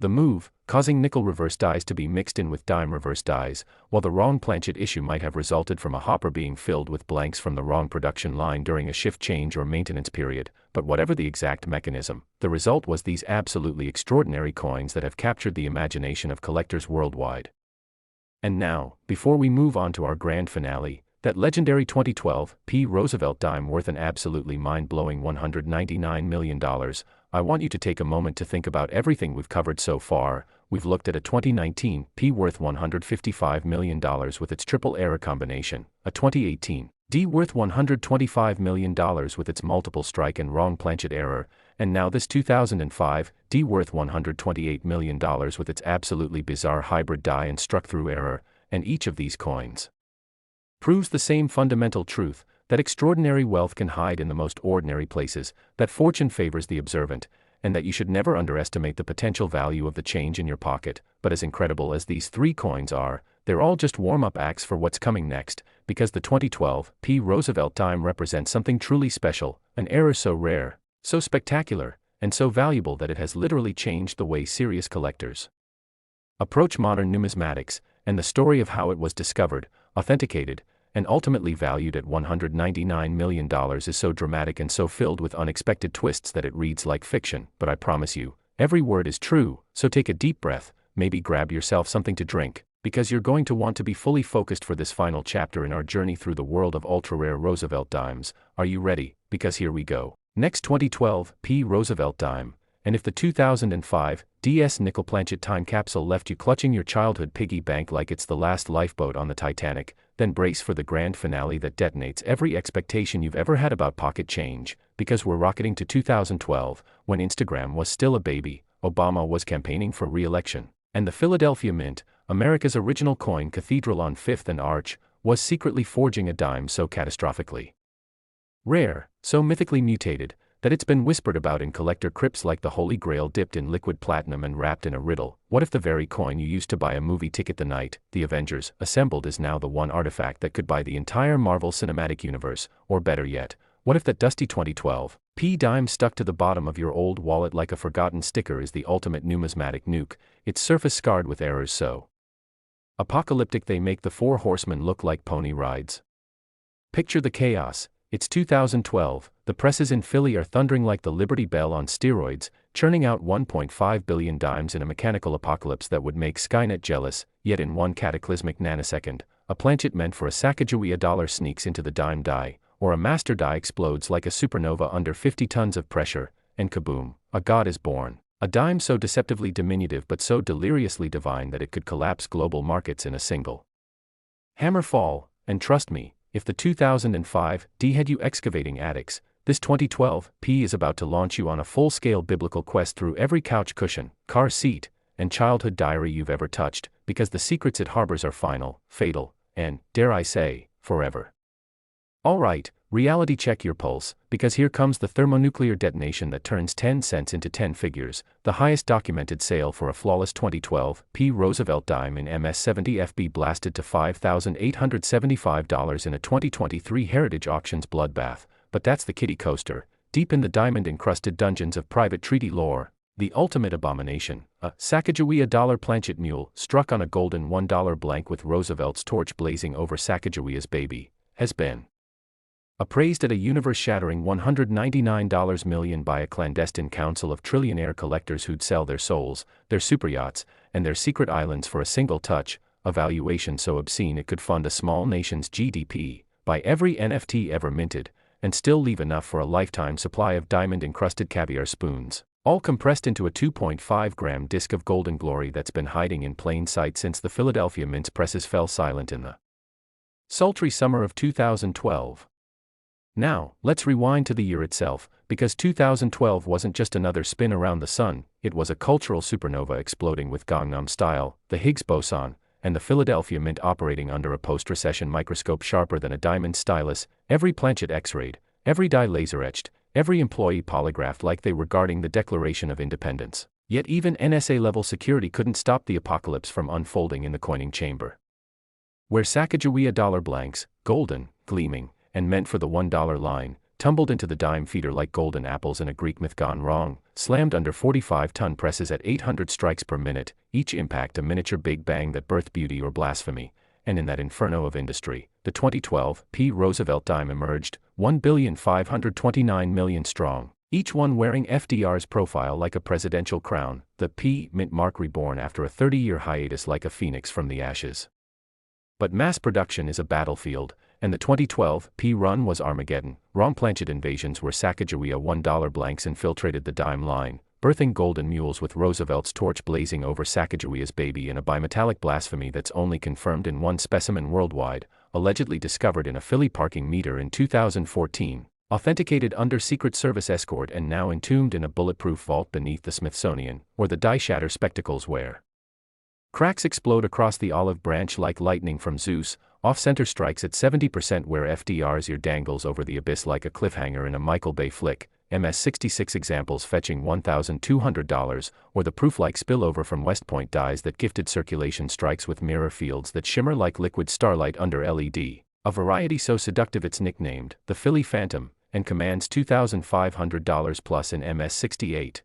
the move, causing nickel reverse dies to be mixed in with dime reverse dies, while the wrong planchet issue might have resulted from a hopper being filled with blanks from the wrong production line during a shift change or maintenance period. But whatever the exact mechanism, the result was these absolutely extraordinary coins that have captured the imagination of collectors worldwide. And now, before we move on to our grand finale, that legendary 2012 P. Roosevelt Dime worth an absolutely mind-blowing $199 million, I want you to take a moment to think about everything we've covered so far. We've looked at a 2019 P worth $155 million with its triple error combination, a 2018 D worth $125 million with its multiple strike and wrong planchet error, and now this 2005 D worth $128 million with its absolutely bizarre hybrid die and struck-through error, and each of these coins proves the same fundamental truth, that extraordinary wealth can hide in the most ordinary places, that fortune favors the observant, and that you should never underestimate the potential value of the change in your pocket. But as incredible as these 3 coins are, they're all just warm-up acts for what's coming next, because the 2012 Roosevelt Dime represents something truly special, an error so rare, so spectacular, and so valuable that it has literally changed the way serious collectors approach modern numismatics, and the story of how it was discovered, authenticated, and ultimately valued at $199 million is so dramatic and so filled with unexpected twists that it reads like fiction, but I promise you, every word is true, so take a deep breath, maybe grab yourself something to drink, because you're going to want to be fully focused for this final chapter in our journey through the world of ultra-rare Roosevelt dimes. Are you ready? Because here we go. Next, 2012 Roosevelt Dime. And if the 2005 DS nickel planchet time capsule left you clutching your childhood piggy bank like it's the last lifeboat on the Titanic, then brace for the grand finale that detonates every expectation you've ever had about pocket change, because we're rocketing to 2012, when Instagram was still a baby, Obama was campaigning for re-election, and the Philadelphia Mint, America's original coin cathedral on 5th and Arch, was secretly forging a dime so catastrophically rare, so mythically mutated, that it's been whispered about in collector crypts like the Holy Grail dipped in liquid platinum and wrapped in a riddle. What if the very coin you used to buy a movie ticket the night the Avengers assembled is now the one artifact that could buy the entire Marvel Cinematic Universe? Or better yet, what if that dusty 2012 dime stuck to the bottom of your old wallet like a forgotten sticker is the ultimate numismatic nuke, its surface scarred with errors so apocalyptic they make the Four Horsemen look like pony rides? Picture the chaos. It's 2012, the presses in Philly are thundering like the Liberty Bell on steroids, churning out 1.5 billion dimes in a mechanical apocalypse that would make Skynet jealous, yet in one cataclysmic nanosecond, a planchet meant for a Sacagawea dollar sneaks into the dime die, or a master die explodes like a supernova under 50 tons of pressure, and kaboom, a god is born. A dime so deceptively diminutive but so deliriously divine that it could collapse global markets in a single hammer fall, and trust me, if the 2005 had you excavating attics, this 2012 is about to launch you on a full-scale biblical quest through every couch cushion, car seat, and childhood diary you've ever touched, because the secrets it harbors are final, fatal, and, dare I say, forever. Alright, reality check your pulse, because here comes the thermonuclear detonation that turns 10 cents into 10 figures, the highest documented sale for a flawless 2012 Roosevelt Dime in MS-70 FB blasted to $5,875 in a 2023 Heritage Auctions bloodbath, but that's the kiddie coaster, deep in the diamond-encrusted dungeons of private treaty lore, the ultimate abomination, a Sacagawea dollar planchet mule struck on a golden $1 blank with Roosevelt's torch blazing over Sacagawea's baby, has been appraised at a universe-shattering $199 million by a clandestine council of trillionaire collectors who'd sell their souls, their superyachts, and their secret islands for a single touch, a valuation so obscene it could fund a small nation's GDP, buy every NFT ever minted, and still leave enough for a lifetime supply of diamond-encrusted caviar spoons, all compressed into a 2.5-gram disc of golden glory that's been hiding in plain sight since the Philadelphia Mint's presses fell silent in the sultry summer of 2012. Now, let's rewind to the year itself, because 2012 wasn't just another spin around the sun, it was a cultural supernova exploding with Gangnam Style, the Higgs boson, and the Philadelphia Mint operating under a post-recession microscope sharper than a diamond stylus, every planchet x-rayed, every die laser-etched, every employee polygraphed like they were guarding the Declaration of Independence. Yet even NSA-level security couldn't stop the apocalypse from unfolding in the coining chamber, where Sacagawea dollar blanks, golden, gleaming, and meant for the $1 line, tumbled into the dime feeder like golden apples in a Greek myth gone wrong, slammed under 45-ton presses at 800 strikes per minute, each impact a miniature Big Bang that birthed beauty or blasphemy, and in that inferno of industry, the 2012 Roosevelt Dime emerged, 1,529,000,000 strong, each one wearing FDR's profile like a presidential crown, the Mint mark reborn after a 30-year hiatus like a phoenix from the ashes. But mass production is a battlefield, and the 2012 run was Armageddon. Wrong planchet invasions where Sacagawea $1 blanks infiltrated the dime line, birthing golden mules with Roosevelt's torch blazing over Sacagawea's baby in a bimetallic blasphemy that's only confirmed in one specimen worldwide, allegedly discovered in a Philly parking meter in 2014, authenticated under Secret Service escort and now entombed in a bulletproof vault beneath the Smithsonian, where the die shatter spectacles where cracks explode across the olive branch like lightning from Zeus, off-center strikes at 70% where FDR's ear dangles over the abyss like a cliffhanger in a Michael Bay flick, MS66 examples fetching $1,200, or the proof-like spillover from West Point dies that gifted circulation strikes with mirror fields that shimmer like liquid starlight under LED. A variety so seductive it's nicknamed the Philly Phantom, and commands $2,500 plus in MS68.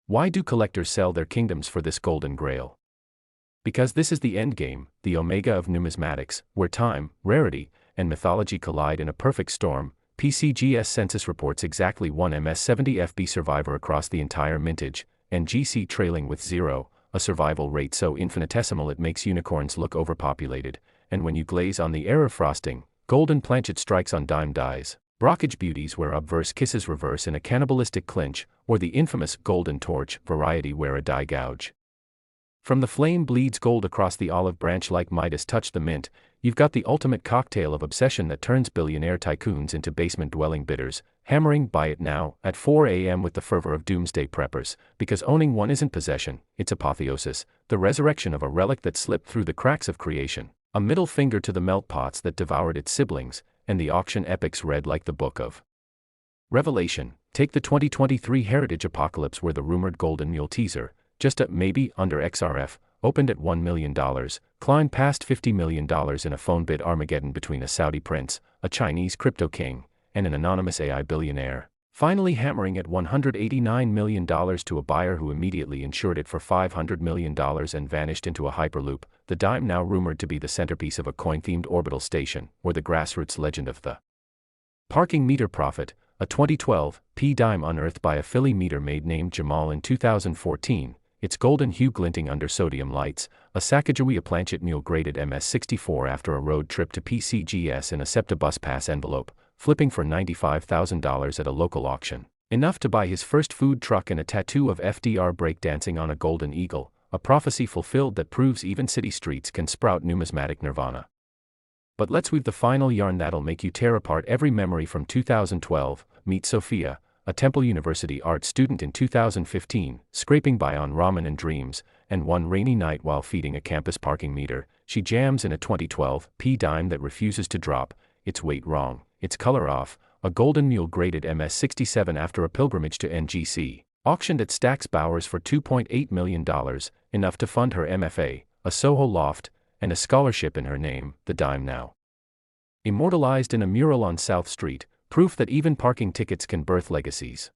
Why do collectors sell their kingdoms for this golden grail? Because this is the endgame, the omega of numismatics, where time, rarity, and mythology collide in a perfect storm. PCGS census reports exactly one MS70 FB survivor across the entire mintage, and GC trailing with 0, a survival rate so infinitesimal it makes unicorns look overpopulated, and when you glaze on the error frosting, golden planchet strikes on dime dies. Brockage beauties where obverse kisses reverse in a cannibalistic clinch, or the infamous golden torch variety where a die gouge from the flame bleeds gold across the olive branch like Midas touched the mint. You've got the ultimate cocktail of obsession that turns billionaire tycoons into basement-dwelling bidders, hammering buy it now at 4 a.m. with the fervor of doomsday preppers, because owning one isn't possession, it's apotheosis, the resurrection of a relic that slipped through the cracks of creation, a middle finger to the melt pots that devoured its siblings, and the auction epics read like the book of Revelation. Take the 2023 Heritage Apocalypse where the rumored Golden Mule teaser, just a maybe under XRF, opened at $1 million, climbed past $50 million in a phone bid Armageddon between a Saudi prince, a Chinese crypto king, and an anonymous AI billionaire, finally hammering at $189 million to a buyer who immediately insured it for $500 million and vanished into a hyperloop. The dime now rumored to be the centerpiece of a coin-themed orbital station, or the grassroots legend of the parking meter prophet, a 2012 P dime unearthed by a Philly meter maid named Jamal in 2014. Its golden hue glinting under sodium lights, a Sacagawea planchet mule graded MS64 after a road trip to PCGS in a SEPTA bus pass envelope, flipping for $95,000 at a local auction. Enough to buy his first food truck and a tattoo of FDR breakdancing on a golden eagle, a prophecy fulfilled that proves even city streets can sprout numismatic nirvana. But let's weave the final yarn that'll make you tear apart every memory from 2012. Meet Sophia, a Temple University art student in 2015, scraping by on ramen and dreams, and one rainy night while feeding a campus parking meter, she jams in a 2012 P dime that refuses to drop, its weight wrong, its color off, a golden mule graded MS67 after a pilgrimage to NGC, auctioned at Stack's Bowers for $2.8 million, enough to fund her MFA, a Soho loft, and a scholarship in her name. The dime now immortalized in a mural on South Street, proof that even parking tickets can birth legacies.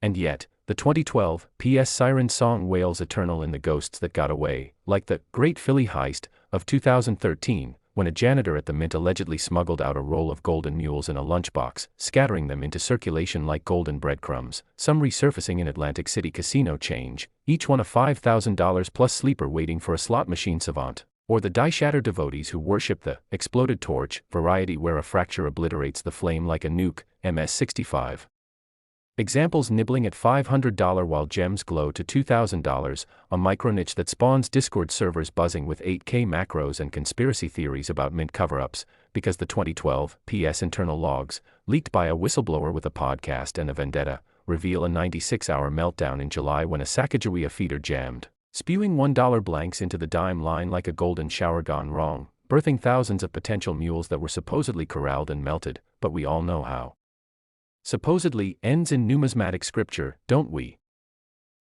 And yet, the 2012 PS Siren song wails eternal in the ghosts that got away, like the Great Philly Heist of 2013, when a janitor at the Mint allegedly smuggled out a roll of golden mules in a lunchbox, scattering them into circulation like golden breadcrumbs, some resurfacing in Atlantic City casino change, each one a $5,000 plus sleeper waiting for a slot machine savant. Or the die-shatter devotees who worship the exploded torch variety where a fracture obliterates the flame like a nuke, MS65. Examples nibbling at $500 while gems glow to $2,000, a micro-niche that spawns Discord servers buzzing with 8K macros and conspiracy theories about mint cover-ups, because the 2012 PS internal logs, leaked by a whistleblower with a podcast and a vendetta, reveal a 96-hour meltdown in July when a Sacagawea feeder jammed, spewing $1 blanks into the dime line like a golden shower gone wrong, birthing thousands of potential mules that were supposedly corralled and melted, but we all know how. Supposedly ends in numismatic scripture, don't we?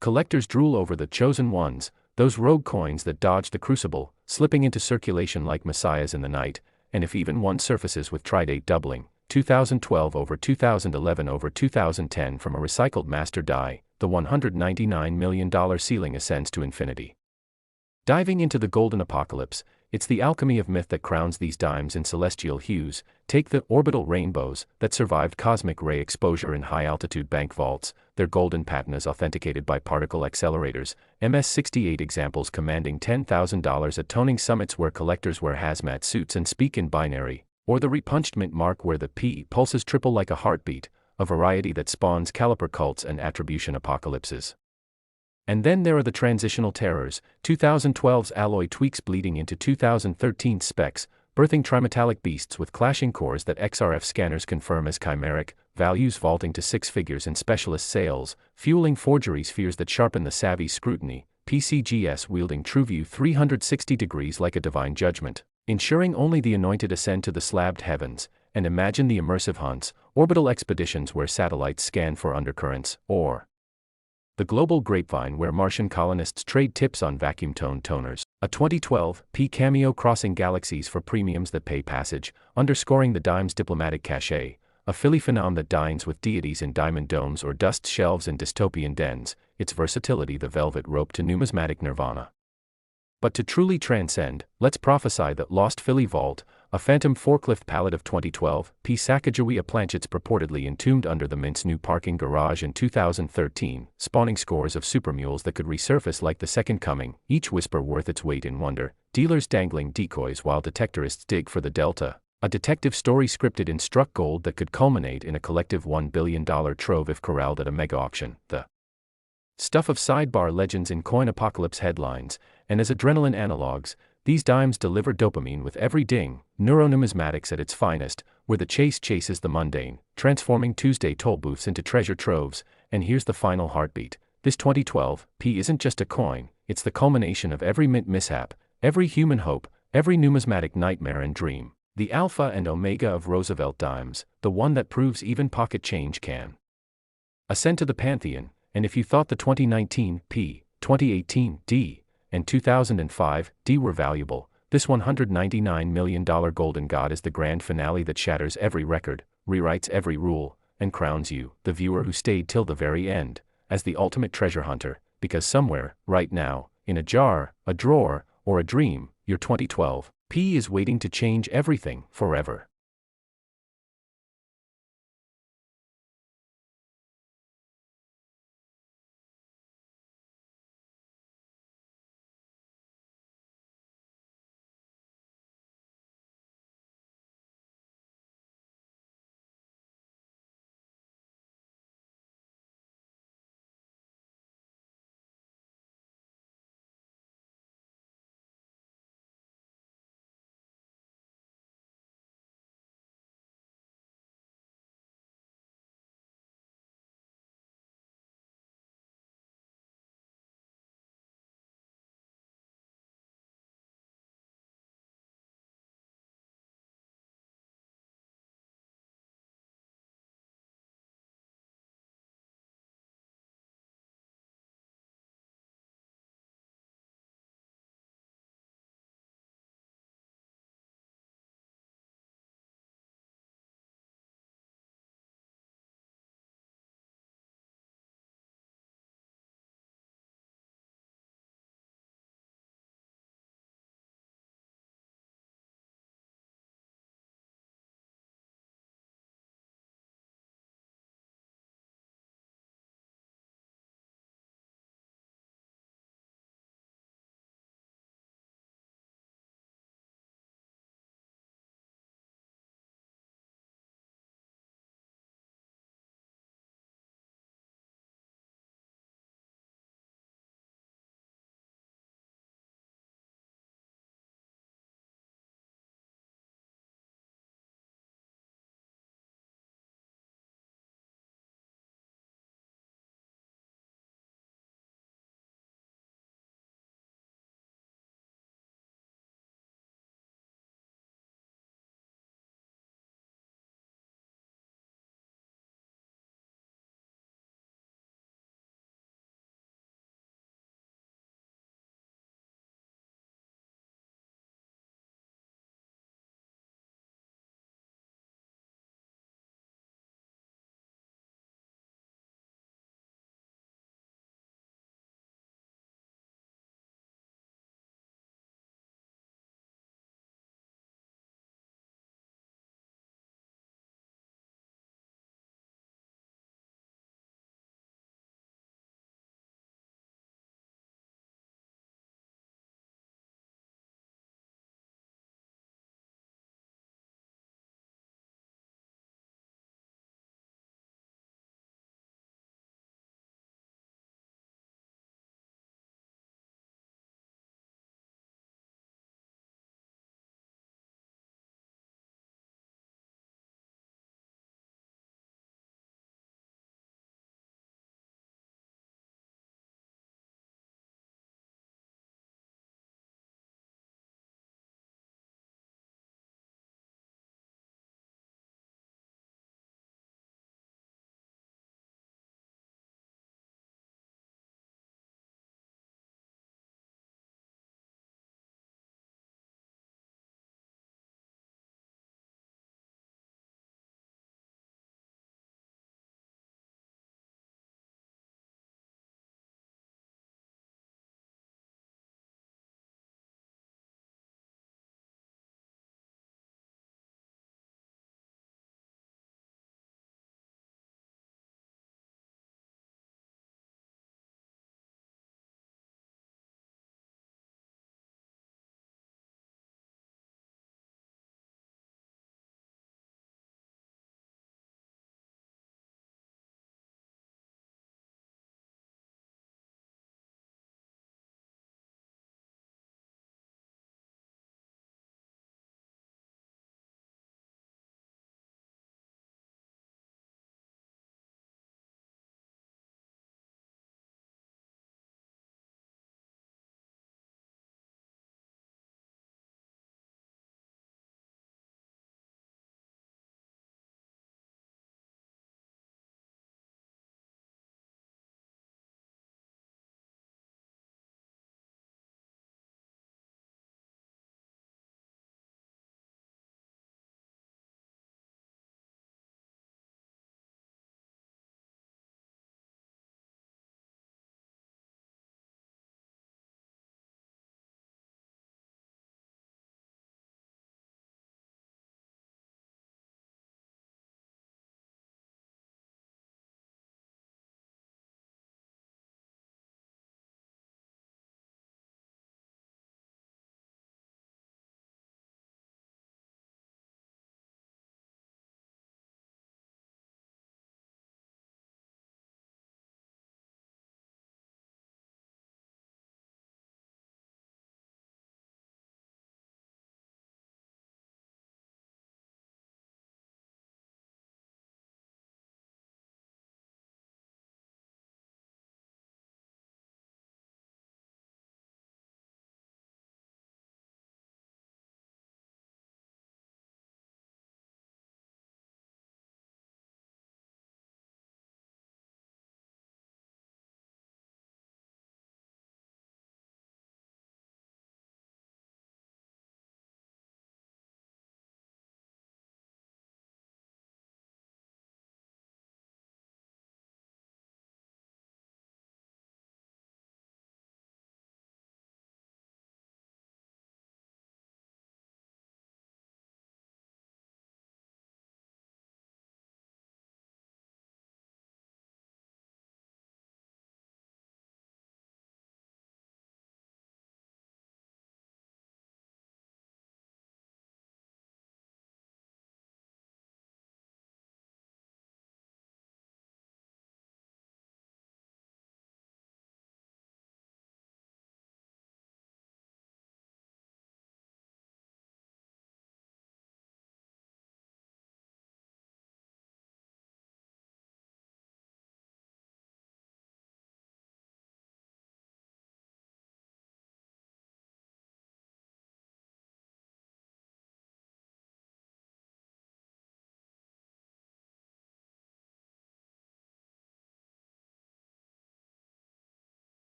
Collectors drool over the chosen ones, those rogue coins that dodge the crucible, slipping into circulation like messiahs in the night, and if even one surfaces with tridate doubling, 2012 over 2011 over 2010 from a recycled master die, the $199 million ceiling ascends to infinity. Diving into the golden apocalypse, it's the alchemy of myth that crowns these dimes in celestial hues. Take the orbital rainbows that survived cosmic ray exposure in high-altitude bank vaults, their golden patinas authenticated by particle accelerators, MS68 examples commanding $10,000 at toning summits where collectors wear hazmat suits and speak in binary, or the repunched mint mark where the P pulses triple like a heartbeat, a variety that spawns caliper cults and attribution apocalypses. And then there are the transitional terrors, 2012's alloy tweaks bleeding into 2013's specs, birthing trimetallic beasts with clashing cores that XRF scanners confirm as chimeric, values vaulting to six figures in specialist sales, fueling forgeries fears that sharpen the savvy scrutiny, PCGS wielding TrueView 360 degrees like a divine judgment, ensuring only the anointed ascend to the slabbed heavens, and imagine the immersive hunts, orbital expeditions where satellites scan for undercurrents, or the global grapevine where Martian colonists trade tips on vacuum tone toners. A 2012 P cameo crossing galaxies for premiums that pay passage, underscoring the dime's diplomatic cachet. A Philly phenom that dines with deities in diamond domes or dust shelves in dystopian dens, its versatility the velvet rope to numismatic nirvana. But to truly transcend, let's prophesy that lost Philly vault, a phantom forklift pallet of 2012 P Sacagawea planchets purportedly entombed under the Mint's new parking garage in 2013, spawning scores of supermules that could resurface like the second coming, each whisper worth its weight in wonder, dealers dangling decoys while detectorists dig for the delta. A detective story scripted in struck gold that could culminate in a collective $1 billion trove if corralled at a mega auction. The stuff of sidebar legends in coin apocalypse headlines, and as adrenaline analogs, these dimes deliver dopamine with every ding, neuronumismatics at its finest, where the chase chases the mundane, transforming Tuesday toll booths into treasure troves. And here's the final heartbeat. This 2012 P isn't just a coin, it's the culmination of every mint mishap, every human hope, every numismatic nightmare and dream. The alpha and omega of Roosevelt Dimes, the one that proves even pocket change can ascend to the pantheon. And if you thought the 2019 P, 2018 D, and 2005 D were valuable, this $199 million golden god is the grand finale that shatters every record, rewrites every rule, and crowns you, the viewer who stayed till the very end, as the ultimate treasure hunter, because somewhere, right now, in a jar, a drawer, or a dream, your 2012 P is waiting to change everything, forever.